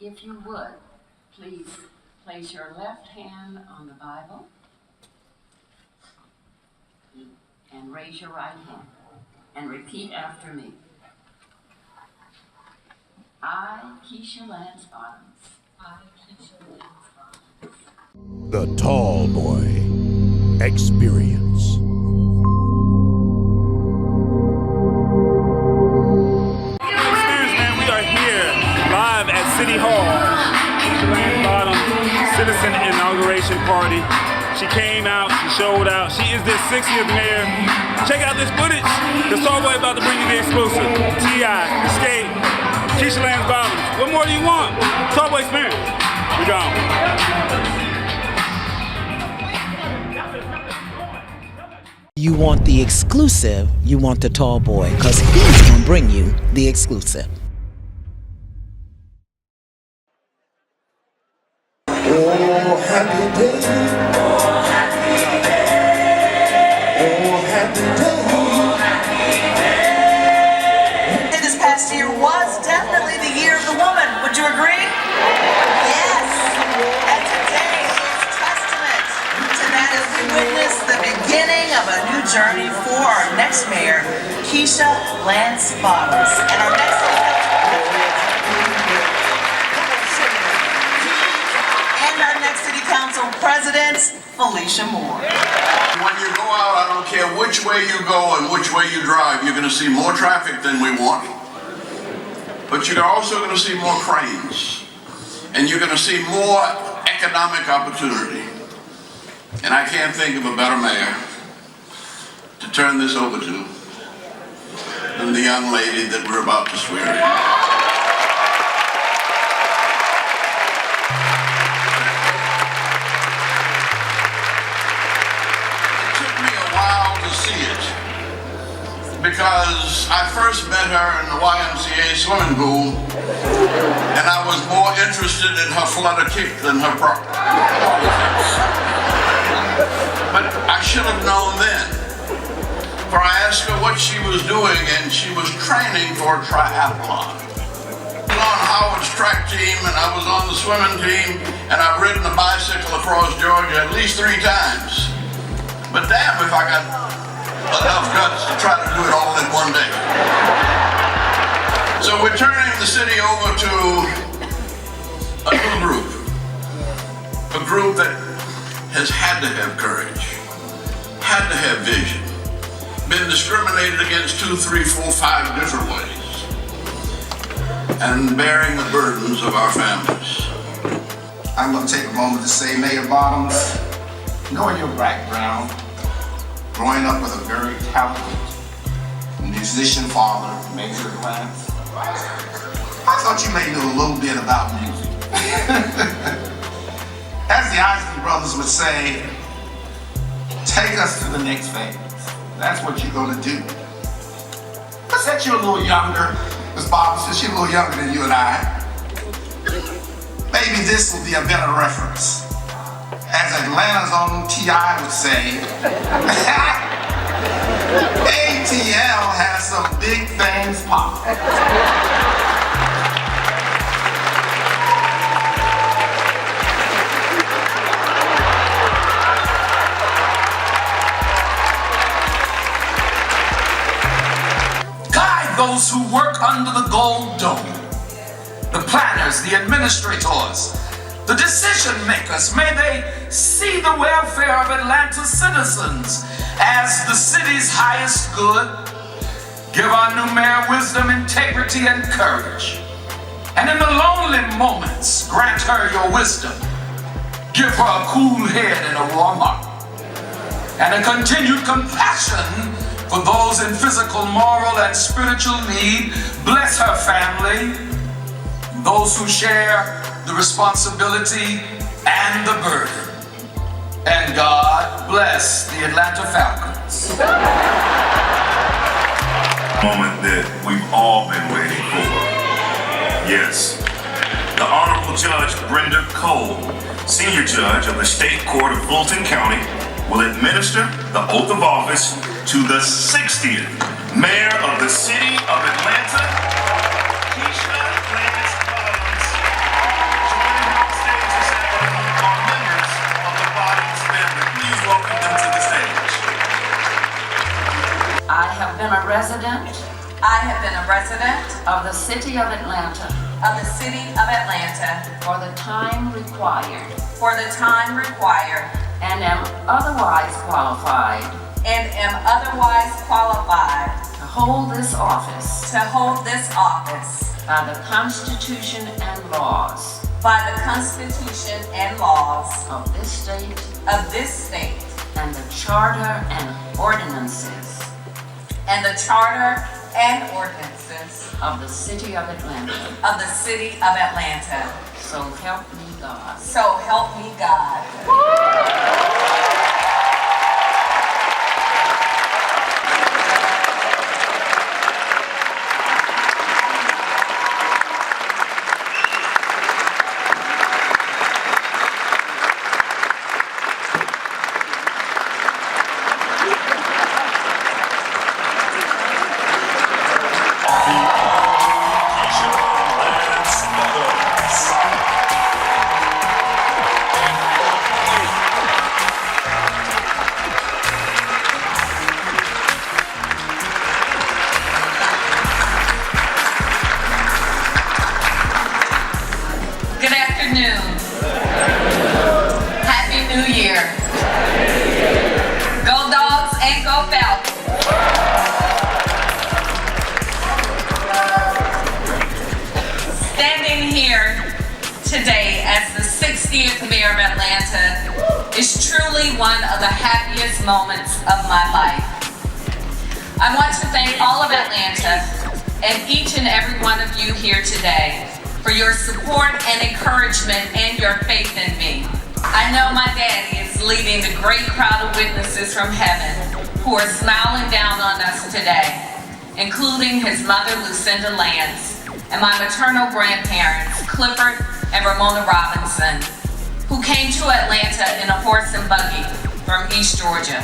If you would, please place your left hand on the Bible and raise your right hand and repeat after me. I, Keisha Lance Bottoms. I, Keisha Lance Bottoms. The Tallboy Experience. We are here live at City Hall. Keisha Lance Bottoms Citizen Inauguration Party. She came out, she showed out. She is the 60th mayor. Check out this footage. The Tallboy about to bring you the exclusive. T.I., Escape, Keisha Lance Bottoms. What more do you want? Tallboy Experience. We gone. You want the exclusive, you want the Tallboy, because he's going to bring you the exclusive. Oh, happy day. Oh, happy day. Oh, happy day. Oh, happy day. This past year was definitely the year of the woman. Would you agree? Yes. And today is testament to that as we witness the beginning of a new journey for our next mayor, Keisha Lance Bottoms. And our next City Council President, Felicia Moore. When you go out, I don't care which way you go and which way you drive, you're going to see more traffic than we want. But you're also going to see more cranes. And you're going to see more economic opportunity. And I can't think of a better mayor to turn this over to than the young lady that we're about to swear in. Because I first met her in the YMCA swimming pool, and I was more interested in her flutter kick than her politics. But I should have known then, for I asked her what she was doing, and she was training for a triathlon. I was on Howard's track team, and I was on the swimming team, and I've ridden a bicycle across Georgia at least 3 times. But damn if I got enough guts to try to do it all in one day. So we're turning the city over to a new group. A group that has had to have courage, had to have vision, been discriminated against 2, 3, 4, 5 different ways, and bearing the burdens of our families. I'm going to take a moment to say, Mayor Bottoms, knowing your background, growing up with a very talented musician father, Major Lance, I thought you may know a little bit about music. As the Isley brothers would say, take us to the next phase. That's what you're going to do. Let's set you a little younger. Ms. Bottoms, since you're a little younger than you and I, maybe this will be a better reference. As Atlanta's own T.I. would say, ATL has some big things pop. Guide those who work under the gold dome, the planners, the administrators, the decision makers. May they see the welfare of Atlanta's citizens as the city's highest good. Give our new mayor wisdom, integrity, and courage. And in the lonely moments, grant her your wisdom. Give her a cool head and a warm heart. And a continued compassion for those in physical, moral, and spiritual need. Bless her family, those who share the responsibility and the burden. And God bless the Atlanta Falcons. Moment that we've all been waiting for. Yes, the Honorable Judge Brenda Cole, Senior Judge of the State Court of Fulton County, will administer the oath of office to the 60th Mayor of the City of Atlanta, Keisha Lance Bottoms. resident I have been a resident of the City of Atlanta of the City of Atlanta for the time required for the time required and am otherwise qualified to hold this office by the Constitution and laws of this state and the Charter and ordinances of the City of Atlanta. So help me God. So help me God. Good afternoon. Happy New Year. Go Dogs and go Falcons. Standing here today as the 60th mayor of Atlanta is truly one of the happiest moments of my life. I want to thank all of Atlanta and each and every one of you here today for your support and encouragement and your faith in me. I know my daddy is leading the great crowd of witnesses from heaven who are smiling down on us today, including his mother, Lucinda Lance, and my maternal grandparents, Clifford and Ramona Robinson, who came to Atlanta in a horse and buggy from East Georgia.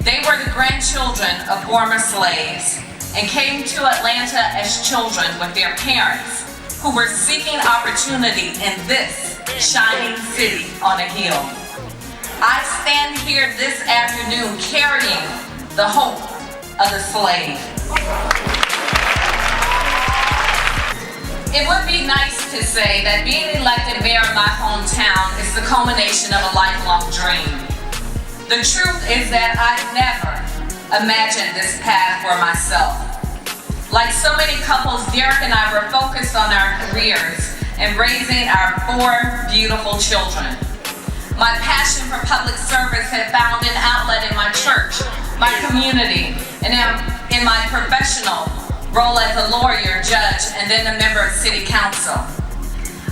They were the grandchildren of former slaves and came to Atlanta as children with their parents, who were seeking opportunity in this shining city on a hill. I stand here this afternoon carrying the hope of the slave. It would be nice to say that being elected mayor of my hometown is the culmination of a lifelong dream. The truth is that I never imagined this path for myself. Like so many couples, Derek and I were focused on our careers and raising our 4 beautiful children. My passion for public service had found an outlet in my church, my community, and in my professional role as a lawyer, judge, and then a member of city council.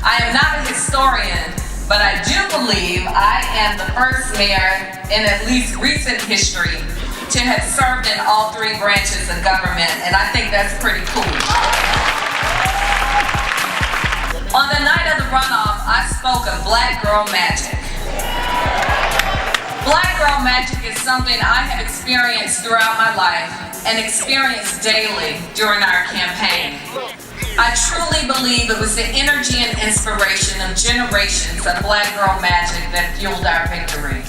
I am not a historian, but I do believe I am the first mayor in at least recent history to have served in all 3 branches of government, and I think that's pretty cool. On the night of the runoff, I spoke of Black Girl Magic. Black Girl Magic is something I have experienced throughout my life and experienced daily during our campaign. I truly believe it was the energy and inspiration of generations of Black Girl Magic that fueled our victory.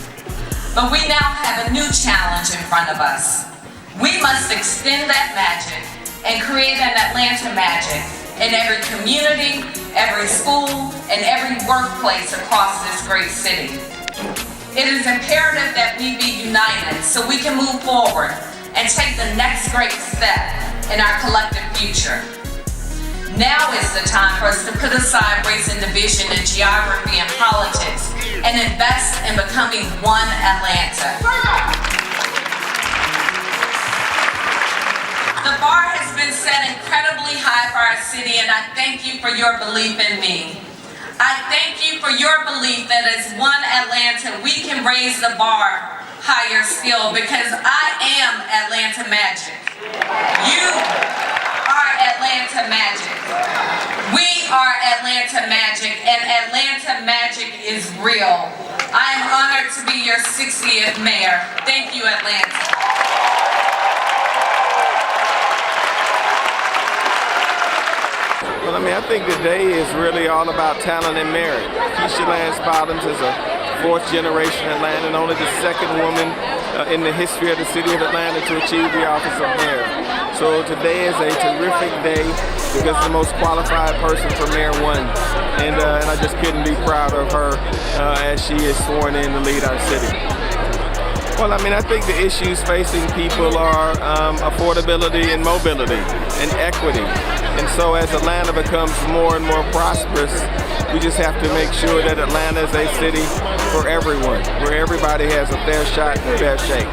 But we now have a new challenge in front of us. We must extend that magic and create an Atlanta magic in every community, every school, and every workplace across this great city. It is imperative that we be united so we can move forward and take the next great step in our collective future. Now is the time for us to put aside race and division and geography and politics and invest in becoming one Atlanta. The bar has been set incredibly high for our city, and I thank you for your belief in me. I thank you for your belief that as one Atlanta, we can raise the bar higher still, because I am Atlanta Magic. You are Atlanta Magic. We are Atlanta Magic, and Atlanta Magic is real. I am honored to be your 60th mayor. Thank you, Atlanta. Well, I think today is really all about talent and merit. Keisha Lance Bottoms is a 4th generation Atlanta and only the 2nd woman in the history of the city of Atlanta to achieve the office of mayor. So today is a terrific day because it's the most qualified person for Mayor 1. And I just couldn't be proud of her as she is sworn in to lead our city. Well, I mean, I think the issues facing people are affordability and mobility and equity. And so as Atlanta becomes more and more prosperous, we just have to make sure that Atlanta is a city for everyone, where everybody has a fair shot and a fair shake.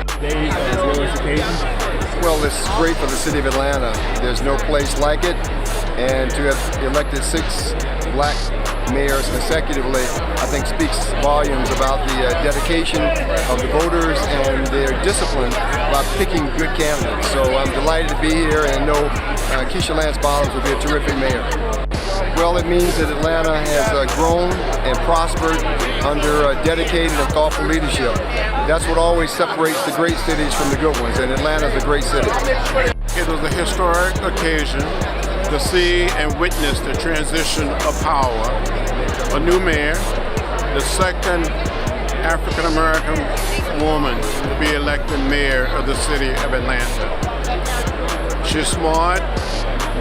Well, it's great for the city of Atlanta. There's no place like it. And to have elected 6 black mayors consecutively, I think speaks volumes about the dedication of the voters and their discipline about picking good candidates. So I'm delighted to be here and know Keisha Lance Bottoms will be a terrific mayor. Well, it means that Atlanta has grown and prospered under dedicated and thoughtful leadership. That's what always separates the great cities from the good ones, and Atlanta is a great city. It was a historic occasion to see and witness the transition of power. A new mayor, the second African-American woman to be elected mayor of the city of Atlanta. She's smart,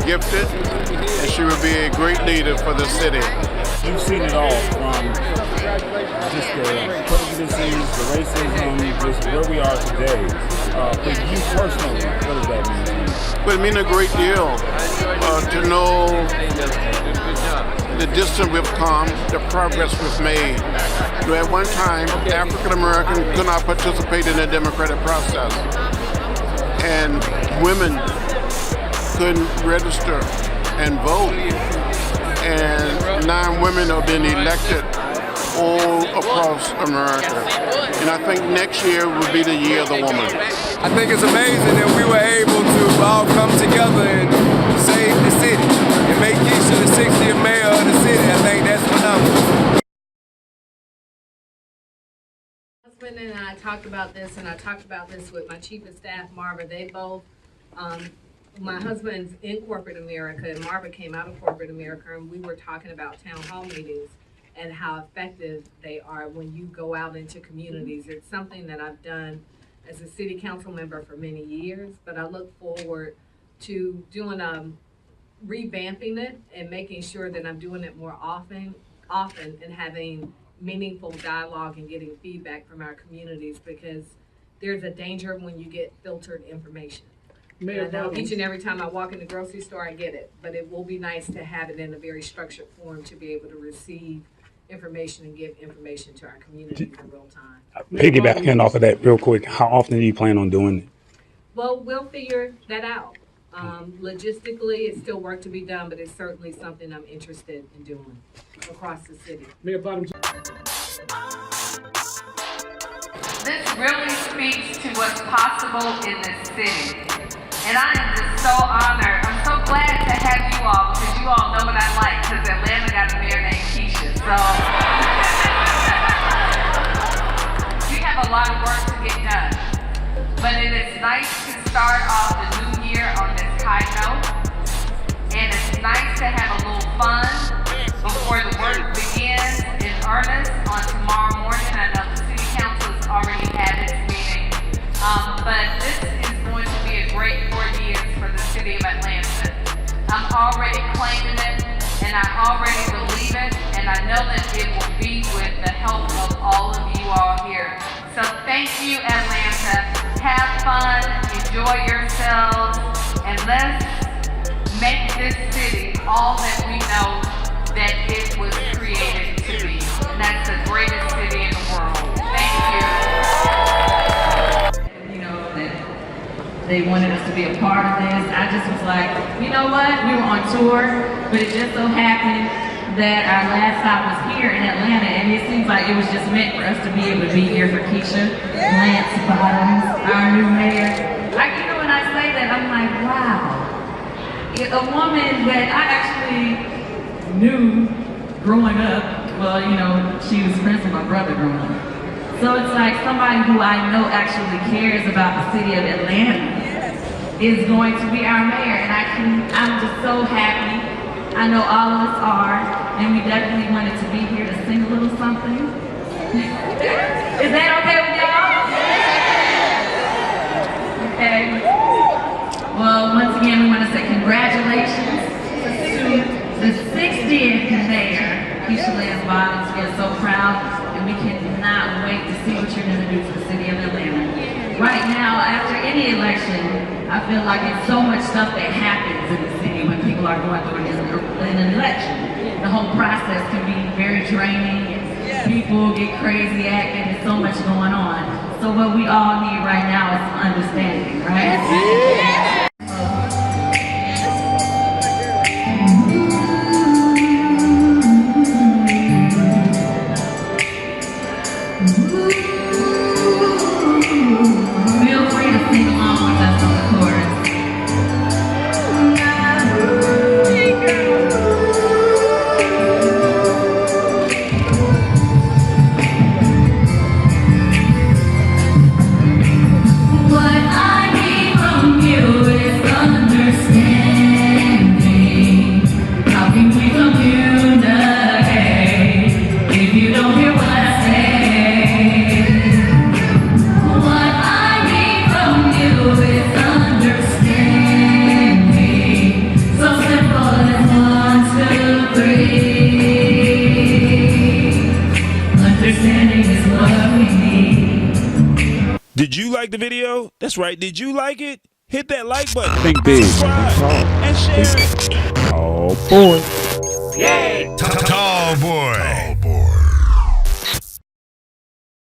gifted, and she will be a great leader for the city. You've seen it all from just the prejudices, the racism, just where we are today. For you personally, what does that mean to you? Well, it means a great deal to know the distance we've come, the progress we've made. At one time, African Americans could not participate in the democratic process, and women couldn't register and vote. And now women are being elected all across America. And I think next year will be the year of the woman. I think it's amazing that we were able to all come together and save the city and make Keisha the 60th mayor of the city. I think that's phenomenal. My husband and I talked about this, and I talked about this with my chief of staff, Marva. They both, my husband's in corporate America, and Marva came out of corporate America, and we were talking about town hall meetings and how effective they are when you go out into communities. It's something that I've done as a city council member for many years, but I look forward to doing revamping it and making sure that I'm doing it more often and having meaningful dialogue and getting feedback from our communities, because there's a danger when you get filtered information. And I know each and every time I walk in the grocery store, I get it, but it will be nice to have it in a very structured form to be able to receive information and give information to our community in real time. Piggybacking off of that real quick, how often do you plan on doing it? Well, we'll figure that out. Logistically, it's still work to be done, but it's certainly something I'm interested in doing across the city. This really speaks to what's possible in this city. And I am just so honored. I'm so glad to have you all, because you all know what I like, because Atlanta got a mayor named Keisha. So we have a lot of work to get done. But it is nice to start off the new year on this high note. And it's nice to have a little fun before the work begins in earnest on tomorrow morning. I know the city council has already had its meeting. But this is going to be a great 4 years for the city of Atlanta. I'm already claiming it, and I already believe it, and I know that it will be with the help of all of you all here. So thank you, Atlanta. Have fun, enjoy yourselves, and let's make this city all that we know that it was created to be. And that's the greatest city in the world. Thank you. They wanted us to be a part of this. I just was like, you know what? We were on tour, but it just so happened that our last stop was here in Atlanta, and it seems like it was just meant for us to be able to be here for Keisha Lance Bottoms, our new mayor. When I say that, I'm like, wow. A woman that I actually knew growing up, well, she was friends with my brother growing up. So it's like somebody who I know actually cares about the city of Atlanta is going to be our mayor, and I'm just so happy. I know all of us are, and we definitely wanted to be here to sing a little something. Is that okay with y'all? Okay. Well, once again, we want to say congratulations to the 60th mayor, Keisha Bottoms. We are so proud, and we cannot wait to see what you're going to do for the city of Atlanta. Right now, after any election, I feel like it's so much stuff that happens in the city when people are going through an election. The whole process can be very draining. People get crazy acting. There's so much going on. So what we all need right now is some understanding, right? Feel free to sing along with us on the chorus. What I need from you is understanding. How can we communicate if you don't hear what I say? What I need from you is understanding. So simple as 1, 2, 3. Understanding is what we need. Did you like the video? That's right. Did you like it? Hit that like button. Think big. Subscribe and share it. Oh boy. Yay! Tallboy.